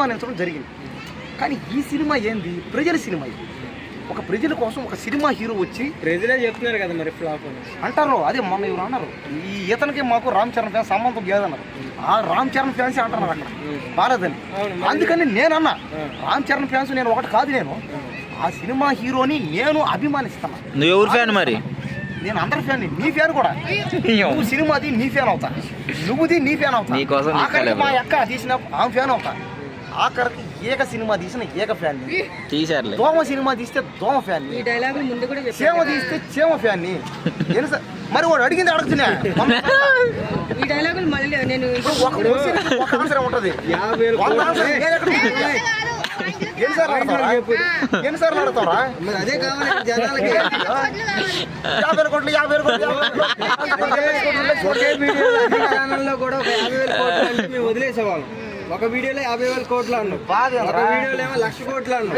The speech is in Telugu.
అభిమానించడం జరిగింది. కానీ ఈ సినిమా ఏంది, ప్రజల సినిమా ఇది. ఒక ప్రజల కోసం ఒక సినిమా హీరో వచ్చి ప్రజలే చెప్తున్నారు కదా మరి ఫ్లాప్ అంటారు. అదే మొన్న ఎవరు అన్నారు, ఈ ఇతనికి మాకు రామ్ చరణ్ ఫ్యాన్స్ సంబంధం లేదన్నారు. ఆ రామ్ చరణ్ ఫ్యాన్స్ అంటున్నారు అక్కడ బాలేదని. అందుకని నేనన్నా రామ్ చరణ్ ఫ్యాన్స్ నేను ఒకటి కాదు, నేను ఆ సినిమా హీరోని నేను అభిమానిస్తాను. నువ్వు ఎవరు ఫ్యాన్ మరి? నేను అందరి ఫ్యాన్, నీ ఫ్యాన్ కూడా. నువ్వు సినిమాది నీ ఫ్యాన్ అవుతా, నువ్వుది నీ ఫ్యాన్ అవుతా. ఆఖరికి మా అక్క తీసిన ఆమె ఫ్యాన్ అవుతా. ఆఖరికి ఏక సినిమా తీసిన ఏక ఫ్యాన్, దోమ సినిమా తీస్తే దోమ ఫ్యాన్, చేమ తీస్తే చేమ ఫ్యాన్. మరి వాడు అడిగింది అడుగుతున్నా ఒక ఆన్సర్ ఉంటుంది. ఎన్నిసార్లు ఆడతారా? అదే కావాలి జనాలకి. 50 కోట్లు 50 కోట్లు ఒకే వీడియో ఛానల్లో కూడా 50,000 కోట్లు అంటే మేము వదిలేసేవాళ్ళం. ఒక వీడియోలో 50,000 కోట్లు అన్నాం, ఒక వీడియోలో ఏమో 1,00,000 కోట్లు అన్నాం.